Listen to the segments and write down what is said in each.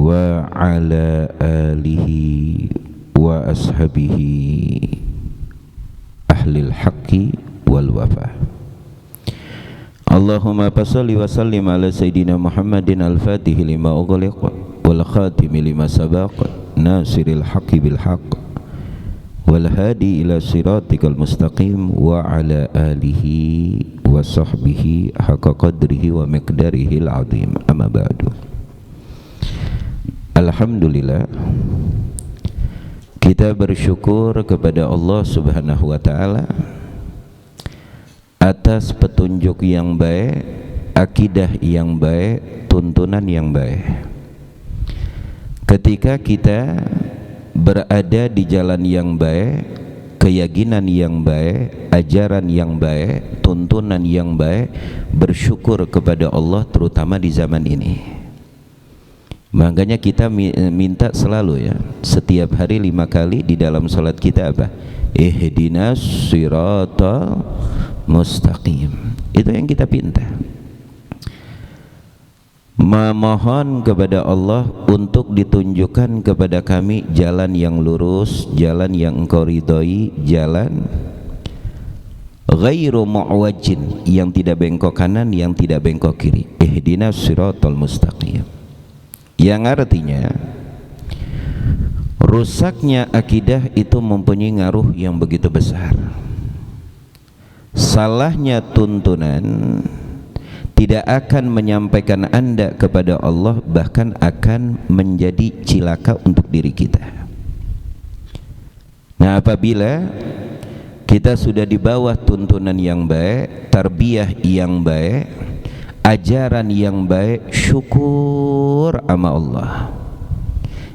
wa ala alihi wa ashabihi ahlil haqqi wal wafa. Allahumma salli wa sallim ala sayyidina Muhammadin al-fatihi lima ughliq wal khatimi lima sabaq nasiril haqqi bil haqq wal hadi ila siratikal mustaqim wa ala alihi wa sahbihi haqqa qadrihi wa miqdarihi al-azim. Amma ba'du. Alhamdulillah, kita bersyukur kepada Allah Subhanahu wa taala atas petunjuk yang baik, akidah yang baik, tuntunan yang baik. Ketika kita berada di jalan yang baik, keyakinan yang baik, ajaran yang baik, tuntunan yang baik, bersyukur kepada Allah terutama di zaman ini. Makanya kita minta selalu ya, setiap hari 5 kali di dalam salat kita apa? Ihdinas siratal mustaqim. Itu yang kita pinta. Memohon kepada Allah untuk ditunjukkan kepada kami jalan yang lurus, jalan yang Engkau ridhoi, jalan ghairu mu'wajin, yang tidak bengkok kanan, yang tidak bengkok kiri. Ihdinas siratal mustaqim. Yang artinya rusaknya akidah itu mempunyai ngaruh yang begitu besar. Salahnya tuntunan tidak akan menyampaikan Anda kepada Allah, bahkan akan menjadi cilaka untuk diri kita. Nah, apabila kita sudah di bawah tuntunan yang baik, tarbiyah yang baik, ajaran yang baik, syukur sama Allah.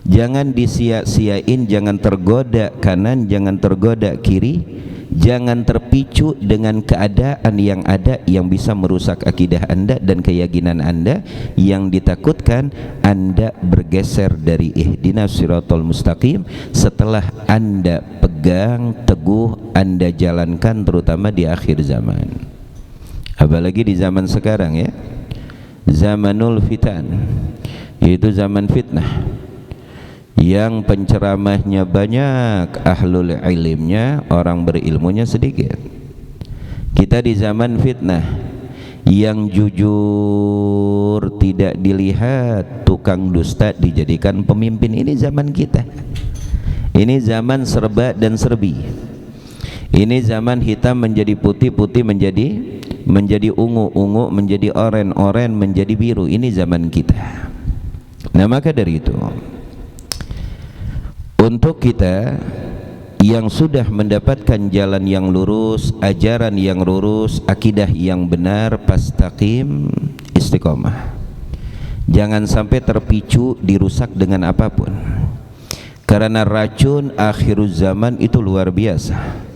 Jangan disia-siain, jangan tergoda kanan, jangan tergoda kiri, jangan terpicu dengan keadaan yang ada yang bisa merusak akidah Anda dan keyakinan Anda, yang ditakutkan Anda bergeser dari ihdinas siratal mustaqim setelah Anda pegang teguh, Anda jalankan terutama di akhir zaman. Apalagi di zaman sekarang ya, zamanul fitan, yaitu zaman fitnah, yang penceramahnya banyak, ahlul ilmnya, orang berilmunya sedikit. Kita di zaman fitnah, yang jujur tidak dilihat, tukang dusta dijadikan pemimpin. Ini zaman kita. Ini zaman serba dan serbi. Ini zaman hitam menjadi putih, putih menjadi ungu, ungu menjadi oren, menjadi biru. Ini zaman kita. Nah, maka dari itu, untuk kita yang sudah mendapatkan jalan yang lurus, ajaran yang lurus, akidah yang benar, fastaqim, istiqomah. Jangan sampai terpicu dirusak dengan apapun. Karena racun akhirul zaman itu luar biasa.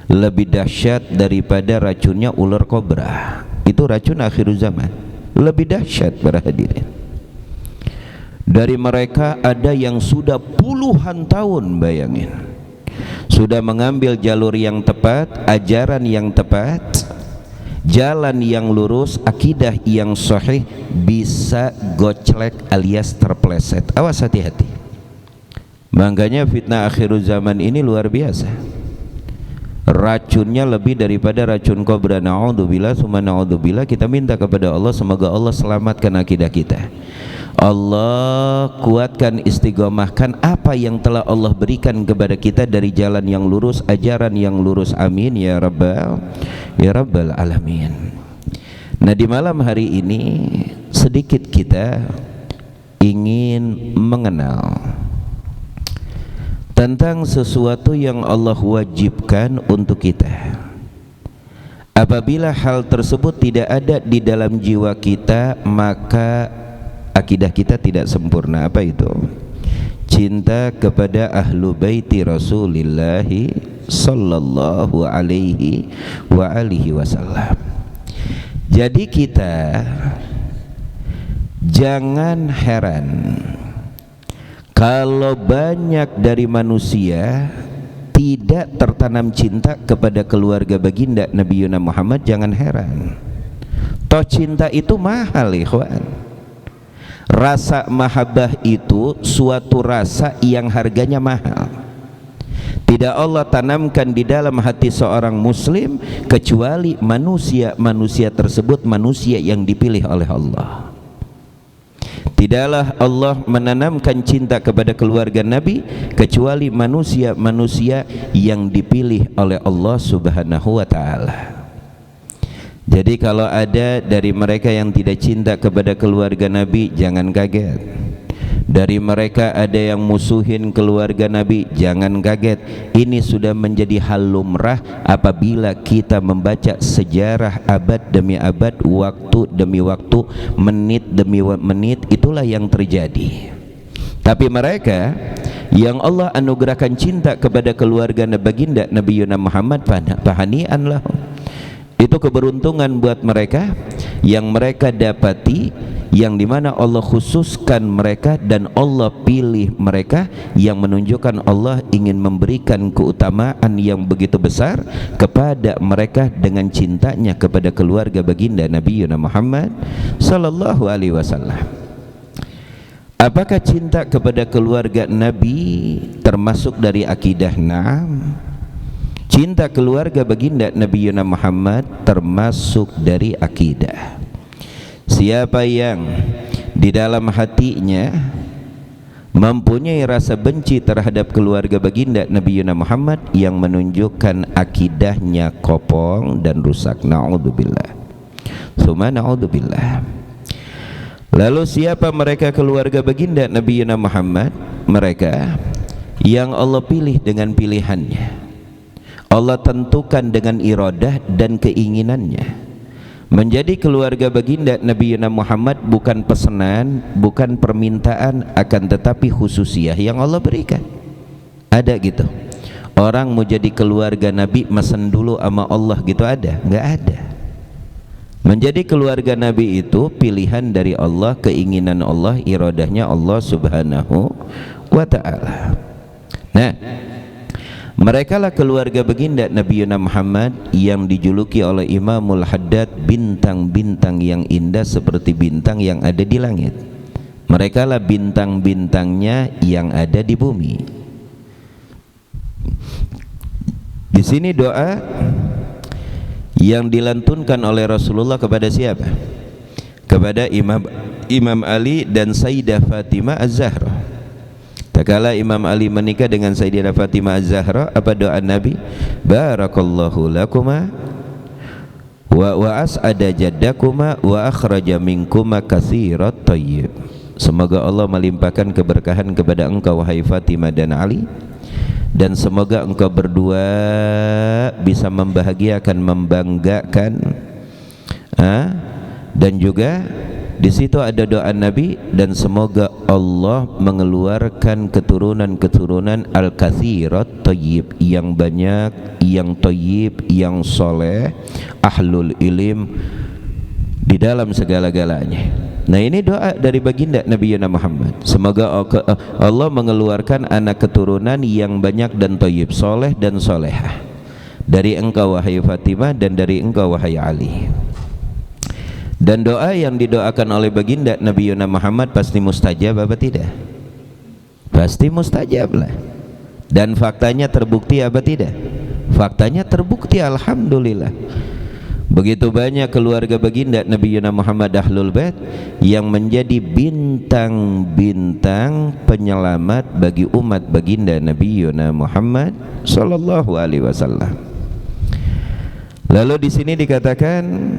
Lebih dahsyat daripada racunnya ular kobra. Itu racun akhirul zaman. Lebih dahsyat para hadirin. Dari mereka ada yang sudah puluhan tahun, bayangin, sudah mengambil jalur yang tepat, ajaran yang tepat, jalan yang lurus, akidah yang sahih, bisa goclek alias terpleset. Awas, hati-hati. Makanya fitnah akhirul zaman ini luar biasa. Racunnya lebih daripada racun kobra. Na'udzubillah, summa na'udzubillah. Kita minta kepada Allah semoga Allah selamatkan akidah kita. Allah kuatkan, istiqomahkan apa yang telah Allah berikan kepada kita dari jalan yang lurus, ajaran yang lurus. Amin ya rabbal alamin. Nah, di malam hari ini sedikit kita ingin mengenal tentang sesuatu yang Allah wajibkan untuk kita. Apabila hal tersebut tidak ada di dalam jiwa kita, maka akidah kita tidak sempurna. Apa itu? Cinta kepada ahlu baiti Rasulillah sallallahu alaihi wa alihi wasallam. Jadi kita jangan heran kalau banyak dari manusia tidak tertanam cinta kepada keluarga baginda Nabi Muhammad. Jangan heran, toh cinta itu mahal, ikhwan. Rasa mahabbah itu suatu rasa yang harganya mahal. Tidak Allah tanamkan di dalam hati seorang muslim kecuali manusia tersebut manusia yang dipilih oleh Allah. Tidaklah Allah menanamkan cinta kepada keluarga Nabi kecuali manusia yang dipilih oleh Allah Subhanahu wa ta'ala. Jadi kalau ada dari mereka yang tidak cinta kepada keluarga Nabi, jangan kaget. Dari mereka ada yang musuhin keluarga Nabi, jangan kaget. Ini sudah menjadi hal lumrah apabila kita membaca sejarah abad demi abad, waktu demi waktu, menit demi menit, itulah yang terjadi. Tapi mereka yang Allah anugerahkan cinta kepada keluarga baginda Nabi Muhammad, fahani'an lahum. Itu keberuntungan buat mereka yang mereka dapati, yang dimana Allah khususkan mereka dan Allah pilih mereka, yang menunjukkan Allah ingin memberikan keutamaan yang begitu besar kepada mereka dengan cintanya kepada keluarga baginda Nabi Muhammad sallallahu alaihi wasallam. Apakah cinta kepada keluarga Nabi termasuk dari akidah? Naam. Cinta keluarga baginda Nabi Muhammad termasuk dari akidah. Siapa yang di dalam hatinya mempunyai rasa benci terhadap keluarga baginda Nabi Muhammad, yang menunjukkan akidahnya kopong dan rusak. Na'udzubillah. Suma na'udzubillah. Lalu siapa mereka keluarga baginda Nabi Muhammad? Mereka yang Allah pilih dengan pilihannya, Allah tentukan dengan iradah dan keinginannya. Menjadi keluarga baginda Nabi Muhammad bukan pesanan, bukan permintaan, akan tetapi khususiyah yang Allah berikan. Ada gitu orang mau jadi keluarga Nabi mesen dulu sama Allah gitu, ada? Enggak ada. Menjadi keluarga Nabi itu pilihan dari Allah, keinginan Allah, iradahnya Allah Subhanahu wa ta'ala. Nah, mereka lah keluarga baginda Nabi Muhammad yang dijuluki oleh Imamul Haddad bintang-bintang yang indah seperti bintang yang ada di langit. Mereka lah bintang-bintangnya yang ada di bumi. Di sini doa yang dilantunkan oleh Rasulullah kepada siapa? Kepada Imam Ali dan Sayyidah Fatimah Az-Zahra. Tatkala Imam Ali menikah dengan Sayyidah Fatimah Az-Zahra, apa doa Nabi? Barakallahu lakuma wa as'ada jaddakuma wa akhraja minkuma katsirat thayyib. Semoga Allah melimpahkan keberkahan kepada engkau wahai Fatimah dan Ali, dan semoga engkau berdua bisa membahagiakan, membanggakan, dan juga di situ ada doa Nabi, dan semoga Allah mengeluarkan keturunan-keturunan al-katsirat thayyib, yang banyak, yang thayyib, yang soleh, ahlul ilim di dalam segala-galanya. Nah, ini doa dari baginda Nabi Muhammad. Semoga Allah mengeluarkan anak keturunan yang banyak dan thayyib, soleh dan solehah, dari engkau wahai Fatimah dan dari engkau wahai Ali. Dan doa yang didoakan oleh baginda Nabi Muhammad pasti mustajab apa tidak? Pasti mustajab lah. Dan faktanya terbukti apa tidak? Faktanya terbukti, alhamdulillah. Begitu banyak keluarga baginda Nabi Muhammad Ahlul Bait yang menjadi bintang-bintang penyelamat bagi umat baginda Nabi Muhammad sallallahu alaihi wasallam. Lalu di sini dikatakan,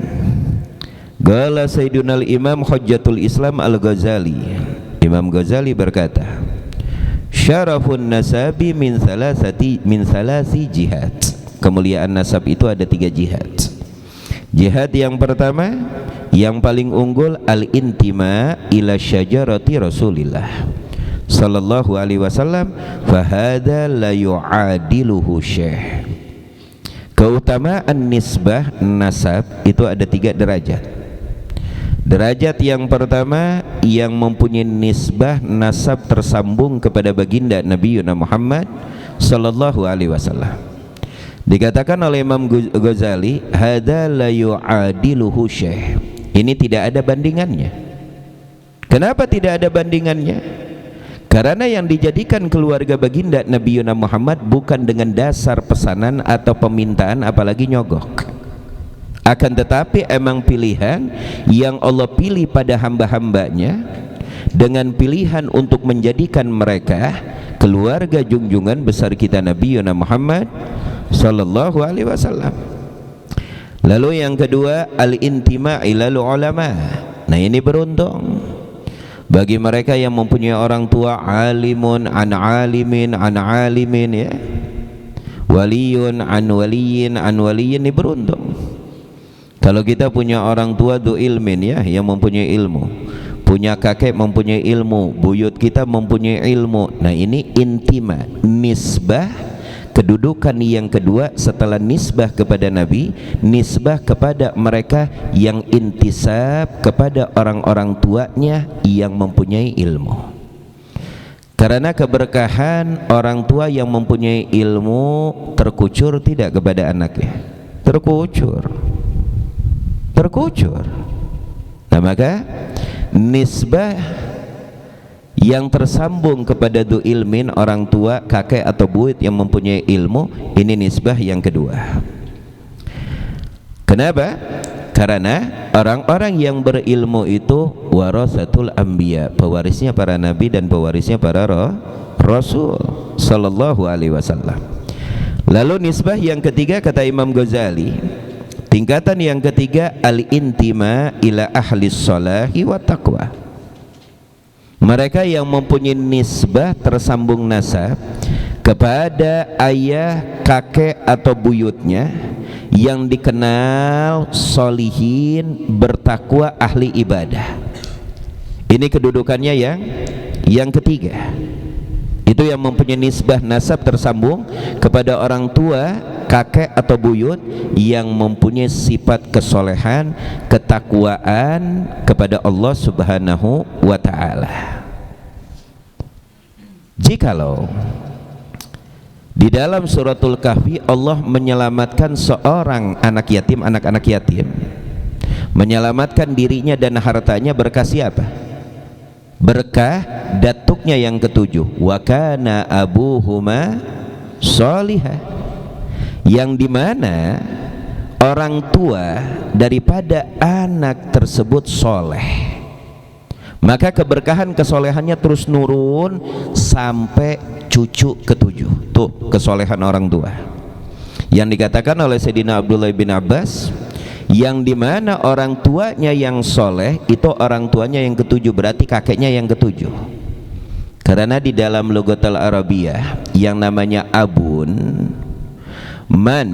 Qala Sayyidunal Imam Hujjatul Islam Al-Ghazali, Imam Ghazali berkata, syarafun nasabi min salasi jihad. Kemuliaan nasab itu ada 3 jihad. Jihad yang pertama, yang paling unggul, al-intima ila syajarati Rasulillah sallallahu alaihi wasallam, fahada la yu'adiluhu syekh. Keutamaan nisbah nasab itu ada 3 derajat. Derajat yang pertama, yang mempunyai nisbah nasab tersambung kepada baginda Nabi Muhammad sallallahu alaihi wasallam. Dikatakan oleh Imam Ghazali, hadza la yu'adiluhu syekh. Ini tidak ada bandingannya. Kenapa tidak ada bandingannya? Karena yang dijadikan keluarga baginda Nabi Muhammad bukan dengan dasar pesanan atau permintaan, apalagi nyogok. Akan tetapi emang pilihan yang Allah pilih pada hamba-hambanya, dengan pilihan untuk menjadikan mereka keluarga junjungan besar kita Nabi Muhammad sallallahu alaihi wasallam. Lalu yang kedua, al-intima' ilal ulama. Nah, ini beruntung bagi mereka yang mempunyai orang tua alimun an alimin an alimin, ya, waliyun an waliyin an waliyin, ini beruntung. Kalau kita punya orang tua du ilmin, ya, yang mempunyai ilmu, punya kakek mempunyai ilmu, buyut kita mempunyai ilmu. Nah, ini intima, nisbah, kedudukan yang kedua setelah nisbah kepada Nabi, nisbah kepada mereka yang intisab kepada orang-orang tuanya yang mempunyai ilmu. Karena keberkahan orang tua yang mempunyai ilmu terkucur tidak kepada anaknya? Terkucur. Nah, maka nisbah yang tersambung kepada du ilmin, orang tua, kakek atau buyut yang mempunyai ilmu, ini nisbah yang kedua. Kenapa? Karena orang-orang yang berilmu itu warasatul anbiya, pewarisnya para nabi dan pewarisnya para rasul sallallahu alaihi wasallam. Lalu nisbah yang ketiga kata Imam Ghazali, tingkatan yang ketiga, al-intima ila ahli sholahi wa taqwa. Mereka yang mempunyai nisbah tersambung nasab kepada ayah, kakek atau buyutnya yang dikenal solihin, bertakwa, ahli ibadah. Ini kedudukannya yang ketiga. Itu yang mempunyai nisbah nasab tersambung kepada orang tua, kakek atau buyut yang mempunyai sifat kesolehan, ketakwaan kepada Allah Subhanahu wa ta'ala. Jikalau di dalam suratul Kahfi Allah menyelamatkan seorang anak yatim, anak-anak yatim, menyelamatkan dirinya dan hartanya, berkah siapa? Berkah datuknya yang ketujuh, wa kana abuhuma sholihah, yang dimana orang tua daripada anak tersebut soleh, maka keberkahan kesolehannya terus nurun sampai cucu ketujuh. Tuh kesolehan orang tua yang dikatakan oleh Sayyidina Abdullah bin Abbas, yang dimana orang tuanya yang soleh itu orang tuanya yang ketujuh, berarti kakeknya yang ketujuh. Karena di dalam Lughatul Arabiyah yang namanya abun, man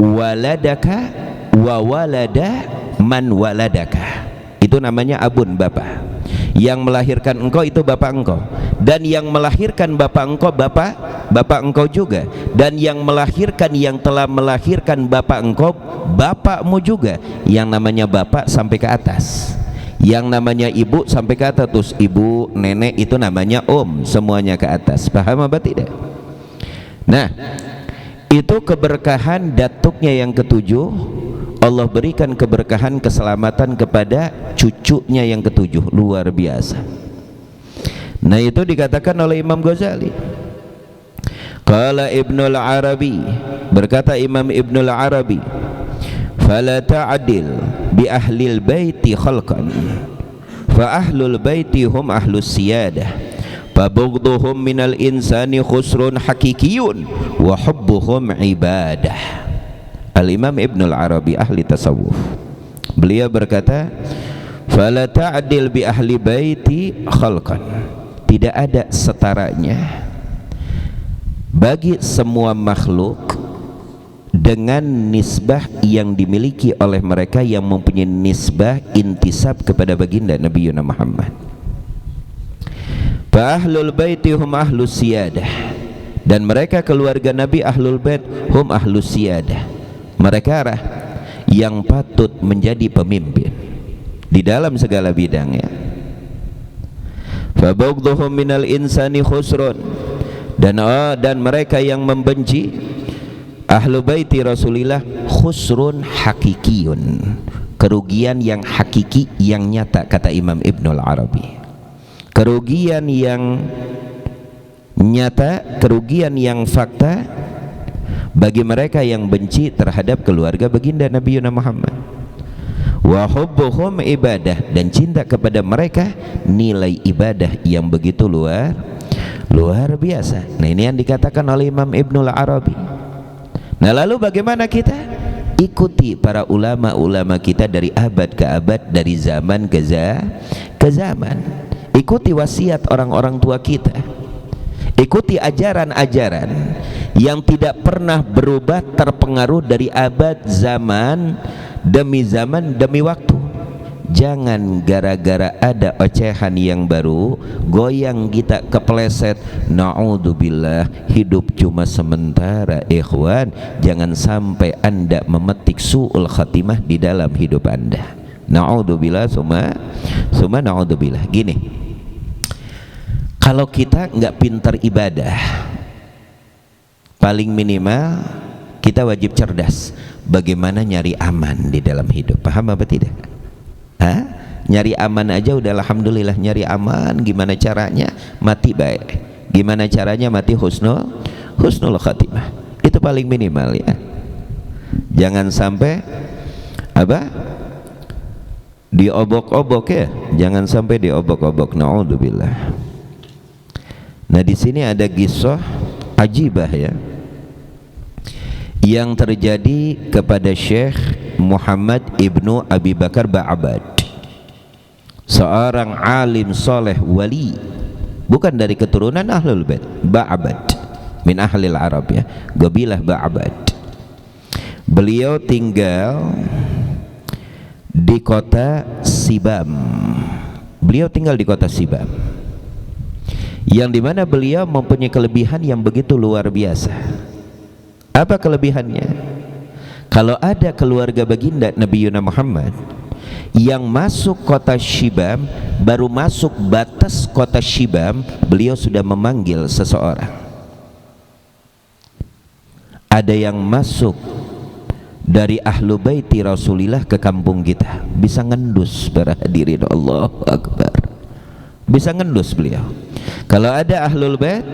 waladaka wa walada man waladaka, itu namanya abun, bapak. Yang melahirkan engkau itu bapak engkau, dan yang melahirkan bapak engkau bapak engkau juga, dan yang melahirkan, yang telah melahirkan bapak engkau bapakmu juga. Yang namanya bapak sampai ke atas, yang namanya ibu sampai ke atas, terus ibu, nenek itu namanya semuanya ke atas. Paham apa tidak? Nah, itu keberkahan datuknya yang ketujuh. Allah berikan keberkahan keselamatan kepada cucunya yang ketujuh, luar biasa. Nah, itu dikatakan oleh Imam Ghazali. Qala Ibnul Arabi, berkata Imam Ibnul Arabi, fala ta'dil bi ahlil baiti khalqan fa ahlul baiti hum ahlus siyadah fa bughdhuhum minal insani khusrun hakikiyun wa hubbuhum ibadah. Al-Imam Ibnul Arabi, ahli tasawuf, beliau berkata, fala ta'dil bi ahli baiti khalqan, tidak ada setaranya bagi semua makhluk dengan nisbah yang dimiliki oleh mereka yang mempunyai nisbah intisab kepada baginda Nabi Muhammad. Fa ahlul baiti hum ahlus siyadah, dan mereka keluarga Nabi ahlul bait hum ahlus siyadah, mereka lah yang patut menjadi pemimpin di dalam segala bidangnya. Fa bughdhuhum minal insani khusrun, dan mereka yang membenci ahlu baiti Rasulillah khusrun hakikiyun, kerugian yang hakiki, yang nyata, kata Imam Ibnul Arabi. Kerugian yang nyata, kerugian yang fakta bagi mereka yang benci terhadap keluarga baginda Nabi Muhammad. Wa hubbuhum ibadah, dan cinta kepada mereka nilai ibadah yang begitu luar biasa. Nah, ini yang dikatakan oleh Imam Ibnul Arabi. Nah, lalu bagaimana kita? Ikuti para ulama-ulama kita dari abad ke abad, dari zaman ke zaman. Ikuti wasiat orang-orang tua kita. Ikuti ajaran-ajaran yang tidak pernah berubah, terpengaruh dari abad, zaman demi waktu. Jangan gara-gara ada ocehan yang baru goyang kita kepleset. Na'udzubillah, hidup cuma sementara ikhwan. Jangan sampai anda memetik su'ul khatimah di dalam hidup anda. Na'udzubillah, summa na'udzubillah. Gini, kalau kita nggak pintar ibadah, paling minimal kita wajib cerdas bagaimana nyari aman di dalam hidup. Paham apa tidak? Nyari aman aja udah alhamdulillah. Nyari aman gimana caranya? Mati baik. Gimana caranya mati husnul khatimah. Itu paling minimal ya. Jangan sampai diobok-obok ya. Jangan sampai diobok-obok. Naudzubillah. Nah, di sini ada kisah ajibah ya, yang terjadi kepada Syekh Muhammad ibnu Abi Bakar Ba'abad, seorang alim soleh wali, bukan dari keturunan Ahlul Bait. Ba'abad min ahlil Arab ya, Qabilah Ba'abad. Beliau tinggal di kota Sibam. Beliau tinggal di kota Sibam, yang dimana beliau mempunyai kelebihan yang begitu luar biasa. Apa kelebihannya? Kalau ada keluarga baginda Nabi Muhammad yang masuk kota Syibam, baru masuk batas kota Syibam, beliau sudah memanggil seseorang. Ada yang masuk dari ahlu baiti Rasulillah ke kampung kita, bisa ngendus para hadirin, Allahu Akbar, bisa ngendus beliau. Kalau ada ahlul bait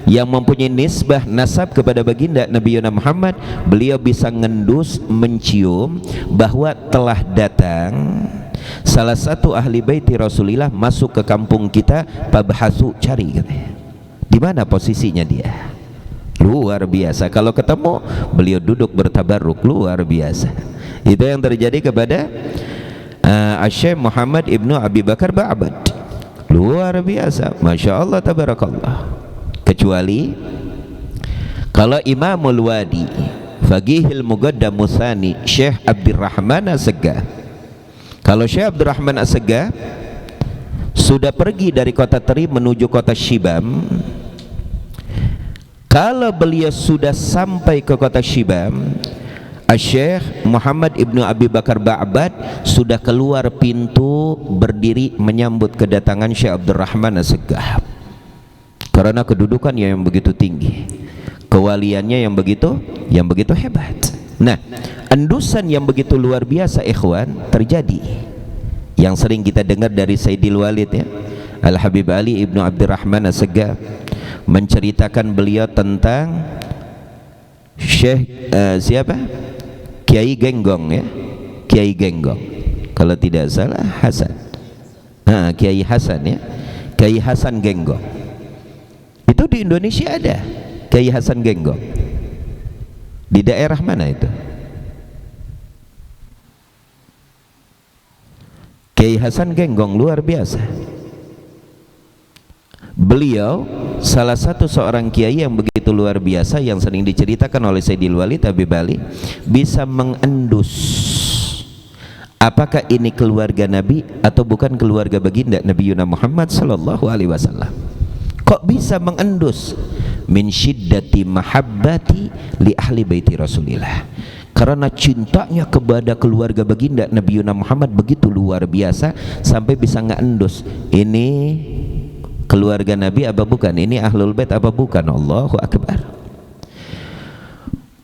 yang mempunyai nisbah nasab kepada baginda Nabi Muhammad, beliau bisa ngendus, mencium bahwa telah datang salah satu ahli baiti Rasulillah masuk ke kampung kita. Pabhasu, cari katanya, di mana posisinya dia. Luar biasa. Kalau ketemu beliau duduk bertabarruk, luar biasa. Itu yang terjadi kepada Syekh Muhammad ibnu Abi Bakar Ba'abad. Luar biasa, Masya Allah, tabarakallah. Kecuali kalau Imamul Wadi Faqihil Muqaddam Mutsani Syekh Abdurrahman As-Saggah. Kalau Syekh Abdurrahman As-Saggah sudah pergi dari kota Teri menuju kota Syibam, kalau beliau sudah sampai ke kota Syibam, Syekh Muhammad ibnu Abi Bakar Ba'abad sudah keluar pintu, berdiri menyambut kedatangan Syekh Abdurrahman As-Saggah. Karena kedudukannya yang begitu tinggi, kewaliannya yang begitu hebat. Nah, endusan yang begitu luar biasa ikhwan terjadi, yang sering kita dengar dari Sayyidil Walid ya, Al-Habib Ali ibnu Abdurrahman As-Saggah, menceritakan beliau tentang Syekh siapa? Kiai Genggong ya, Kiai Genggong kalau tidak salah Hasan. Kiai Hasan ya, Kiai Hasan Genggong. Itu di Indonesia ada Kiai Hasan Genggong. Di daerah mana itu? Kiai Hasan Genggong luar biasa. Beliau salah satu seorang kiai yang begitu luar biasa, yang sering diceritakan oleh Sayyidil Walid Habib Ali, bisa mengendus apakah ini keluarga Nabi atau bukan keluarga baginda Nabi Muhammad sallallahu alaihi wasallam. Kok bisa mengendus? Min syiddati mahabbati li ahli baiti Rasulillah. Karena cintanya kepada keluarga baginda Nabi Muhammad begitu luar biasa sampai bisa ngeendus, ini keluarga Nabi apa bukan? Ini ahlul bait apa bukan? Allahu Akbar.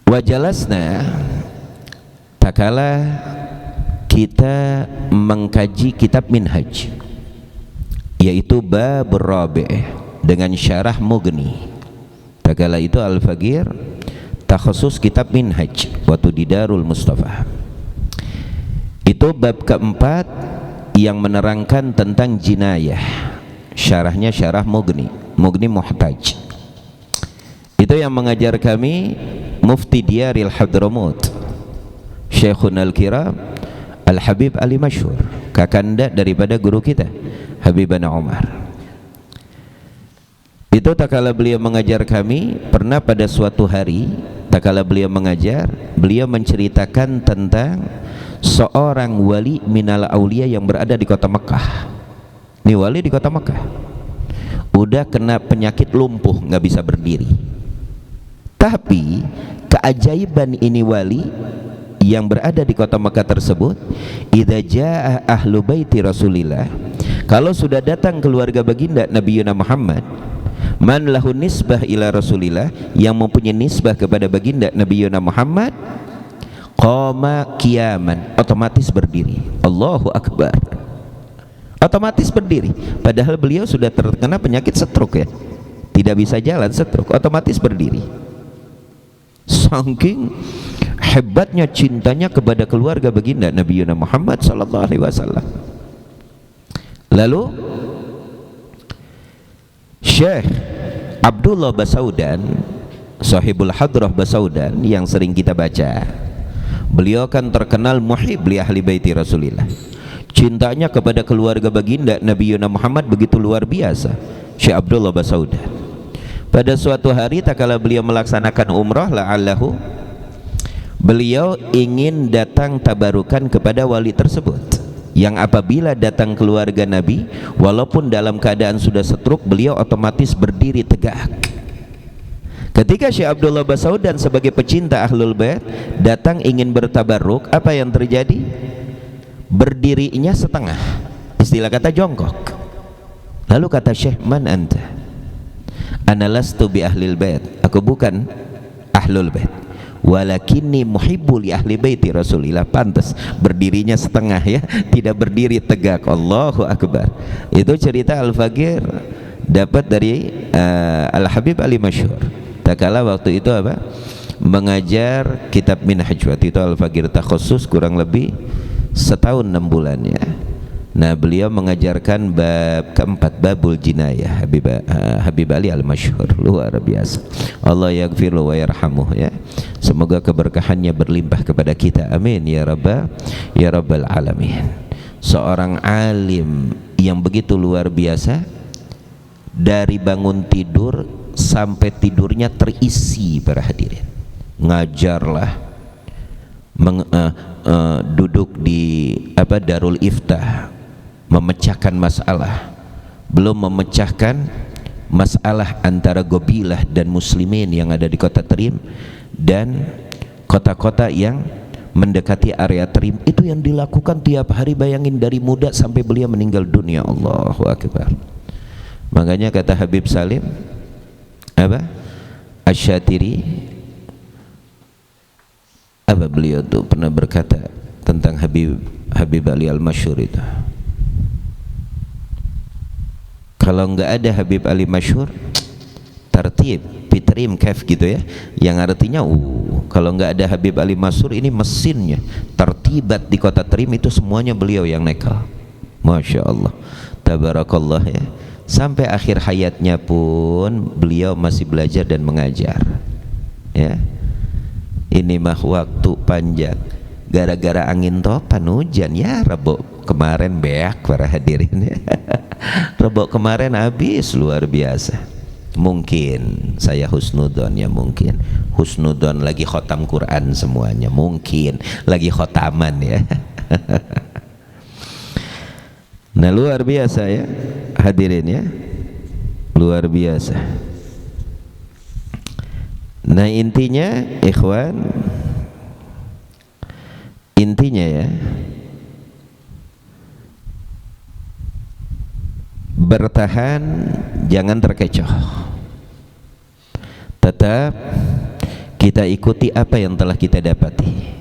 Wajalasna, tak kala kita mengkaji kitab Minhaj, yaitu Bab Rabi' dengan syarah Mughni. Tak kala itu Al-Faqir takhusus kitab Minhaj waktu di Darul Mustafa. Itu bab keempat yang menerangkan tentang jinayah, syarahnya syarah Mughni Muhtaj. Itu yang mengajar kami Mufti Diyaril Hadramut, Syekhun Al-Kiram Al-Habib Ali Masyhur, kakanda daripada guru kita Habibana Umar. Itu tak kala beliau mengajar kami, pernah pada suatu hari tak kala beliau mengajar, beliau menceritakan tentang seorang wali minal aulia yang berada di kota Mekah. Ini wali di kota Mekah, udah kena penyakit lumpuh, nggak bisa berdiri. Tapi keajaiban ini wali yang berada di kota Mekah tersebut, idza jaa ahlu baiti Rasulillah, kalau sudah datang keluarga baginda Nabi Muhammad, man lahu nisbah ila Rasulillah, yang mempunyai nisbah kepada baginda Nabi Muhammad, qama qiyaman, otomatis berdiri. Allahu Akbar, otomatis berdiri. Padahal beliau sudah terkena penyakit stroke ya, tidak bisa jalan, stroke, otomatis berdiri. Saking hebatnya cintanya kepada keluarga baginda Nabi Muhammad sallallahu alaihi wasallam. Lalu Syekh Abdullah Basaudan, sahibul hadrah Basaudan yang sering kita baca, beliau kan terkenal muhib li ahli baiti Rasulillah. Cintanya kepada keluarga baginda Nabi Muhammad begitu luar biasa, Syekh Abdullah Basaudan. Pada suatu hari tak kala beliau melaksanakan umrah, la'allahu beliau ingin datang tabarukan kepada wali tersebut, yang apabila datang keluarga Nabi walaupun dalam keadaan sudah stroke, beliau otomatis berdiri tegak. Ketika Syekh Abdullah Basaudan sebagai pecinta Ahlul Bait datang ingin bertabaruk, apa yang terjadi? Berdirinya setengah, istilah kata jongkok. Lalu kata Syekh, man anta? Ana lastu bi ahlil bait, aku bukan Ahlul Bait, walakinni muhibbu li ahli baiti Rasulillah. Pantas berdirinya setengah ya, tidak berdiri tegak. Allahu Akbar. Itu cerita Al-Faqir dapat dari Al-Habib Ali Masyhur. Tak kala waktu itu apa? Mengajar kitab Minhaj. Waktu itu Al-Faqir takhusus kurang lebih setahun 6 bulan ya. Nah, beliau mengajarkan bab keempat, babul jinayah, Habib Ali Al-Masyhur, luar biasa. Allah yaghfirhu wa yarhamuh ya. Semoga keberkahannya berlimpah kepada kita, amin ya rabbal alamin. Seorang alim yang begitu luar biasa, dari bangun tidur sampai tidurnya terisi para hadirin. Ngajarlah, duduk di Darul Iftah, memecahkan masalah, belum memecahkan masalah antara Gobilah dan Muslimin yang ada di kota Tarim dan kota-kota yang mendekati area Tarim. Itu yang dilakukan tiap hari, bayangin, dari muda sampai beliau meninggal dunia. Allahu Akbar. Makanya kata Habib Salim Asy-Syatiri, beliau tuh pernah berkata tentang Habib Ali Al-Masyhur itu, kalau nggak ada Habib Ali Masyhur, tertib pitrim kaf gitu ya, yang artinya kalau nggak ada Habib Ali Masyhur, ini mesinnya tertibat di kota Tarim itu semuanya beliau yang nekal. Masya Allah, tabarakallah ya. Sampai akhir hayatnya pun beliau masih belajar dan mengajar ya. Ini mah waktu panjang, gara-gara angin topan hujan ya. Rebo kemarin beak para hadirin ya. Rebo kemarin habis luar biasa. Mungkin saya husnudon ya, mungkin husnudon lagi khotam Quran semuanya, mungkin lagi khotaman ya. Nah, luar biasa ya hadirin ya, luar biasa. Nah, intinya ikhwan, intinya ya, bertahan, jangan terkecoh. Tetap kita ikuti apa yang telah kita dapati.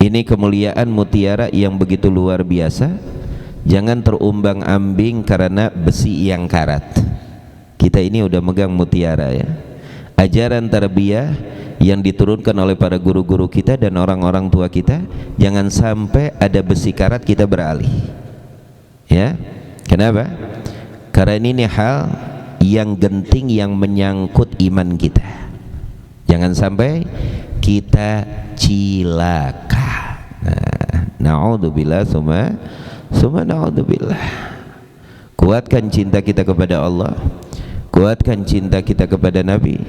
Ini kemuliaan mutiara yang begitu luar biasa. Jangan terumbang-ambing karena besi yang karat. Kita ini udah megang mutiara ya. Ajaran tarbiyah yang diturunkan oleh para guru-guru kita dan orang-orang tua kita, jangan sampai ada besi karat kita beralih. Ya. Kenapa? Karena ini hal yang genting yang menyangkut iman kita. Jangan sampai kita cilaka. Na'udzubillah summa na'udzubillah. Kuatkan cinta kita kepada Allah, kuatkan cinta kita kepada Nabi,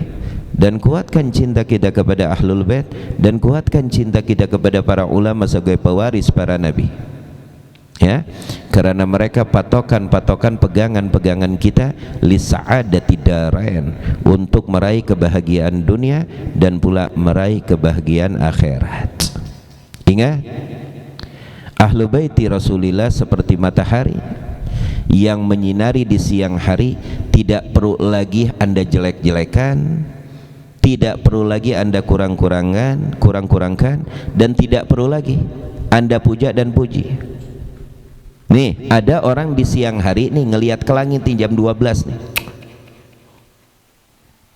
dan kuatkan cinta kita kepada Ahlul Bait, dan kuatkan cinta kita kepada para ulama sebagai pewaris para nabi. Ya, karena mereka patokan-patokan pegangan-pegangan kita li sa'adati darain, untuk meraih kebahagiaan dunia dan pula meraih kebahagiaan akhirat. Ingat, Ahlu Baiti Rasulillah seperti matahari yang menyinari di siang hari. Tidak perlu lagi Anda jelek-jelekan, tidak perlu lagi Anda kurang-kurangkan, dan tidak perlu lagi Anda puja dan puji. Nih, ada orang di siang hari nih ngelihat ke langit nih, jam 12 nih.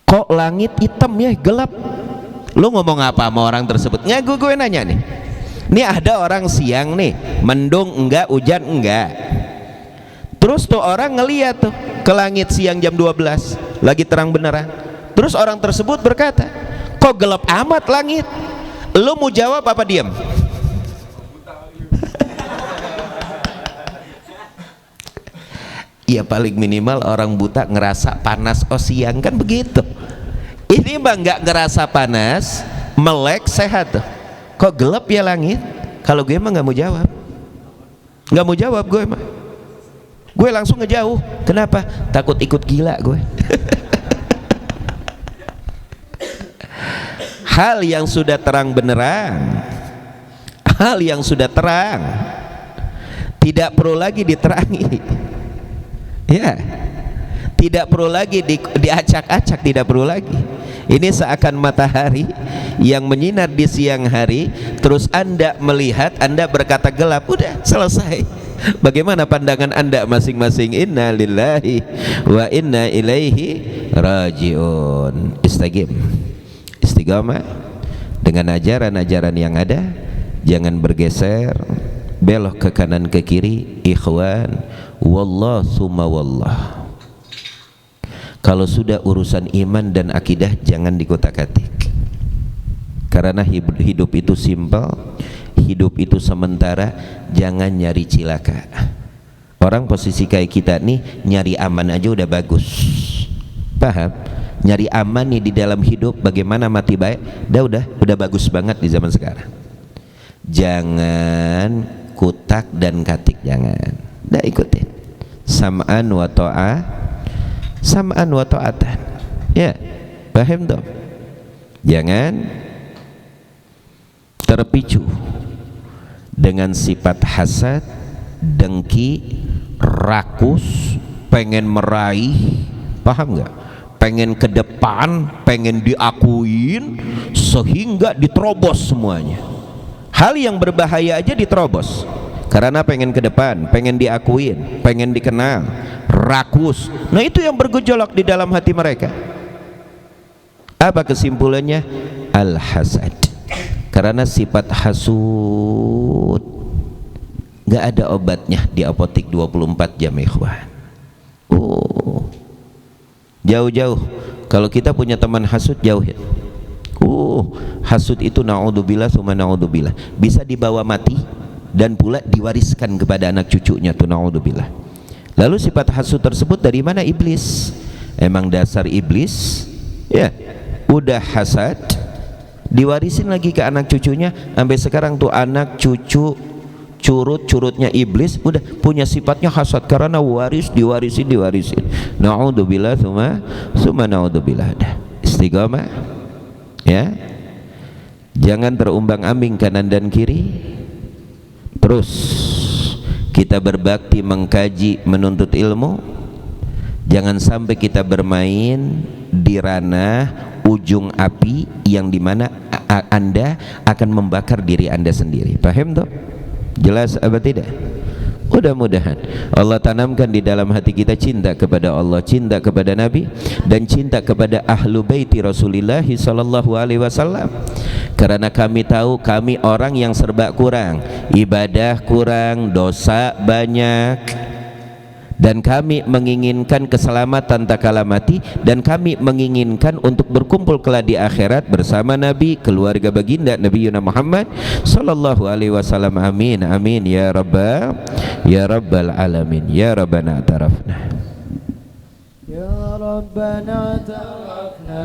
Kok langit hitam ya, gelap? Lu ngomong apa sama orang tersebut? Nggak, gue nanya nih. Nih ada orang siang nih, mendung enggak, hujan enggak. Terus tuh orang ngeliat tuh ke langit siang jam 12, lagi terang benerang. Terus orang tersebut berkata, kok gelap amat langit? Lu mau jawab apa diam? Ya paling minimal orang buta ngerasa panas, oh siang kan begitu. Ini mah nggak ngerasa panas, melek, sehat tuh. Kok gelap ya langit? Kalau gue mah nggak mau jawab, nggak mau jawab gue mah. Gue langsung ngejauh. Kenapa? Takut ikut gila gue. Hal yang sudah terang benerang, hal yang sudah terang, tidak perlu lagi diterangi. Ya, tidak perlu lagi diacak-acak, tidak perlu lagi. Ini seakan matahari yang menyinar di siang hari, terus Anda melihat, Anda berkata gelap, udah selesai. Bagaimana pandangan Anda masing-masing? Inna lillahi wa inna ilaihi rajiun. Istaqim, istiqamah dengan ajaran-ajaran yang ada, jangan bergeser belok ke kanan ke kiri. Ikhwan, wallah summa wallah, kalau sudah urusan iman dan akidah jangan dikotak-katik. Karena hidup itu simpel, hidup itu sementara, jangan nyari cilaka. Orang posisi kayak kita nih nyari aman aja udah bagus, paham? Nyari aman nih di dalam hidup, bagaimana mati baik, udah bagus banget di zaman sekarang. Jangan kutak dan katik, jangan. Udah ikutin sam'an wa ta'ah, sam'an wa ta'atan. Ya, paham dong? Jangan terpicu dengan sifat hasad, dengki, rakus, pengen meraih, paham nggak? Pengen ke depan, pengen diakuin, sehingga diterobos semuanya. Hal yang berbahaya aja diterobos karena pengen ke depan, pengen diakuin, pengen dikenal, rakus. Nah itu yang bergejolak di dalam hati mereka. Apa kesimpulannya? Al-hasad. Karena sifat hasud nggak ada obatnya di apotik 24 jam, ikhwan. Jauh-jauh kalau kita punya teman hasud, jauhin. Hasud itu na'udzubillah summa na'udzubillah, bisa dibawa mati dan pula diwariskan kepada anak cucunya tuh, na'udzubillah. Lalu sifat hasud tersebut dari mana? Iblis. Emang dasar iblis ya, udah hasad diwarisin lagi ke anak cucunya, sampai sekarang tuh anak cucu curut-curutnya iblis udah punya sifatnya hasad karena diwarisin. Na'udzubillah summa na'udzubillah. Istiqamah ya, jangan terumbang-ambing kanan dan kiri. Terus kita berbakti, mengkaji, menuntut ilmu. Jangan sampai kita bermain di ranah ujung api yang dimana Anda akan membakar diri Anda sendiri. Paham toh? Jelas apa tidak? Mudah-mudahan Allah tanamkan di dalam hati kita cinta kepada Allah, cinta kepada Nabi, dan cinta kepada ahlu baiti Rasulullah sallallahu alaihi wasallam. Karena kami tahu kami orang yang serba kurang, ibadah kurang, dosa banyak, dan kami menginginkan keselamatan tak kala mati, dan kami menginginkan untuk berkumpul kelak di akhirat bersama Nabi, keluarga baginda Nabi Muhammad sallallahu alaihi wasallam. Amin amin ya rabbal alamin. Ya Rabbana atarafna, ya Rabbana atarafna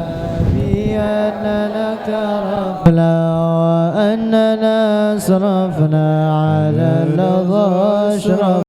bi annana tarafna wa annana asrafna ala al-ghashraf.